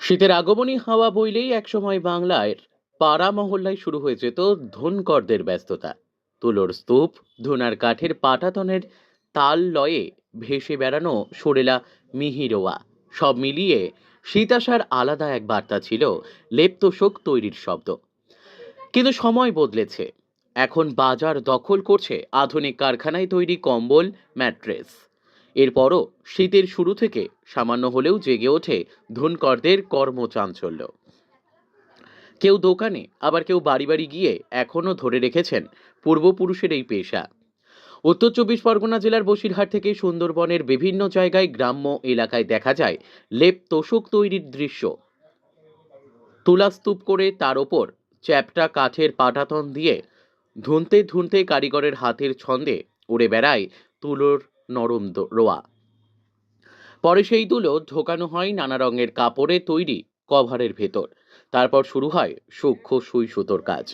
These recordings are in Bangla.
শীতের আগমনী হাওয়া বইলেই একসময় বাংলার পাড়া মহল্লায় শুরু হয়ে যেত ধনকরদের ব্যস্ততা। তুলোর স্তূপ, ধুনার কাঠের পাটাতনের তাল লয়ে ভেসে বেড়ানো সরেলা মিহিরোয়া, সব মিলিয়ে শীত আসার আলাদা এক বার্তা ছিল লেপ তোষক তৈরির শব্দ। কিন্তু সময় বদলেছে। এখন বাজার দখল করছে আধুনিক কারখানায় তৈরি কম্বল, ম্যাট্রেস। এরপরও শীতের শুরু থেকে সামান্য হলেও জেগে ওঠে ধনকরদের কর্মচাঞ্চল্য। কেউ দোকানে, আবার কেউ বাড়ি বাড়ি গিয়ে এখনো ধরে রেখেছেন পূর্বপুরুষের এই পেশা। উত্তর চব্বিশ পরগনা জেলার বসিরহাট থেকে সুন্দরবনের বিভিন্ন জায়গায় গ্রাম্য এলাকায় দেখা যায় লেপ তোষক তৈরির দৃশ্য। তুলা স্তূপ করে তার ওপর চ্যাপ্টা কাঠের পাটাতন দিয়ে ধুনতে ধুনতে কারিগরের হাতের ছন্দে উড়ে বেড়ায় তুলোর নরম রোয়া। পরে সেই তুলো ঢোকানো হয় নানা রঙের কাপড়ে তৈরি কভারের ভেতর। তারপর শুরু হয় সূক্ষ্ম সুই সুতোর কাজ,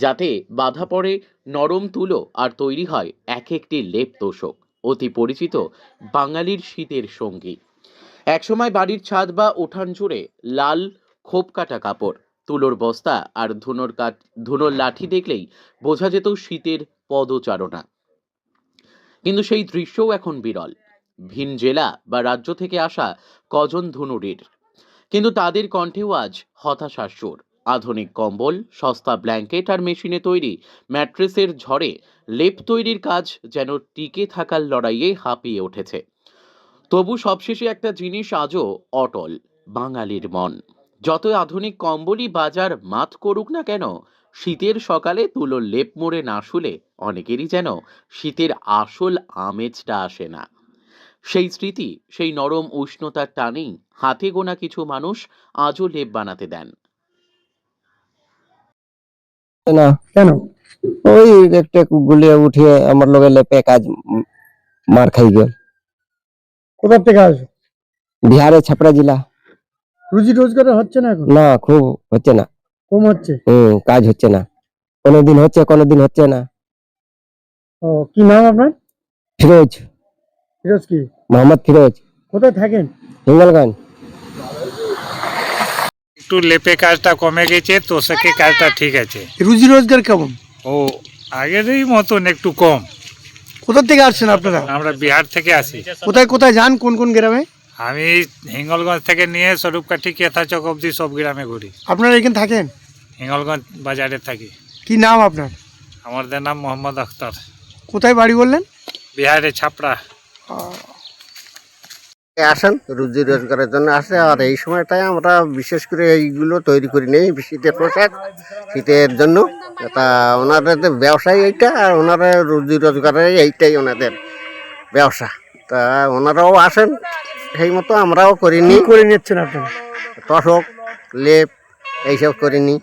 যাতে বাধা পড়ে নরম তুলো আর তৈরি হয় এক একটি লেপ তোষক, অতি পরিচিত বাঙালির শীতের সঙ্গী। একসময় বাড়ির ছাদ বা উঠান জুড়ে লাল খোপ কাটা কাপড়, তুলোর বস্তা আর ধুনোর লাঠি দেখলেই বোঝা যেত শীতের পদচারণা। কিন্তু সেই দৃশ্যও এখন বিরল। ভিন জেলা বা রাজ্য থেকে আসা কজন ধুনুরির, কিন্তু তাদের কণ্ঠেও আজ হতাশার সুর। আধুনিক কম্বল, সস্তা ব্ল্যাঙ্কেট আর মেশিনে তৈরি ম্যাট্রেসের ঝড়ে লেপ তৈরির কাজ যেন টিকে থাকার লড়াইয়ে হাঁপিয়ে উঠেছে। তবু সবশেষে একটা জিনিস আজও অটল: বাঙালির মন। যত আধুনিক কম্বলই বাজার মাত করুক না কেন, শীতের সকালে তুলোর লেপ মুড়ে না শুলে অনেকেরই যেন শীতের আসল আমেজটা আসে না। সেই স্মৃতি, সেই নরম উষ্ণতার টানেই হাতে গোনা কিছু মানুষ আজও লেপ বানাতে দেন। না কেন? ওই একটা গুলিয়ে উঠিয়ে আমার লগে লেপে কাজ মার খাই গেল। কোথা থেকে আসো? বিহারে ছাপড়া জেলা। রুজি রোজগার হচ্ছে না এখন? না, খুব হচ্ছে না। কম হচ্ছে? কাজ হচ্ছে না, কোনোদিন হচ্ছে কোনোদিন হচ্ছে না। ও, কি নাম আপনার? ফিরোজ, ফিরোজ কি? মোহাম্মদ ফিরোজ। কোথায় থাকেন? হিঙ্গলগঞ্জ। একটু লেপে কাজটা কমে গেছে, তোষকে কাজটা ঠিক আছে। রুজি রোজগার কেমন? ও আগেরই মতন একটু কম। কোথা থেকে আসছেন আপনারা? আমরা বিহার থেকে আসি। কোথায় কোথায় যান, কোন কোন গ্রামে? আমি হিঙ্গলগঞ্জ থেকে নিয়ে স্বরূপকাঠি কেথাচক অবধি সব গ্রামে ঘুরি। আপনারা এখানে থাকেন? হিঙ্গলগঞ্জ বাজারে থাকি। কি নাম আপনার? আমাদের নাম মোহাম্মদ আখতার। কোথায় বাড়ি বললেন? বিহারে ছাপড়া। আসেন রুজি রোজগারের জন্য আসে, আর এই সময়টায় আমরা বিশেষ করে এইগুলো তৈরি করি নেই শীতের পোশাক শীতের জন্য। তা ওনাদের ব্যবসায় এইটা, আর ওনারা রুজি রোজগারের এইটাই ওনাদের ব্যবসা। তা ওনারাও আসেন, সেই মতো আমরাও করিনি। করে নিচ্ছেন আপনারা? তোষক, লেপ এইসব করিনি,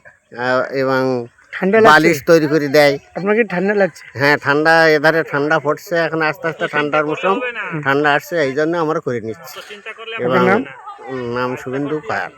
এবং ঠান্ডা বালিশ তৈরি করে দেয়। আপনাকে ঠান্ডা লাগছে? হ্যাঁ, ঠান্ডা, এধারে ঠান্ডা পড়ছে এখন, আস্তে আস্তে ঠান্ডার মৌসুম, ঠান্ডা আসছে, এই জন্য আমরা করে নিচ্ছি। এবং নাম শুভেন্দু পাল।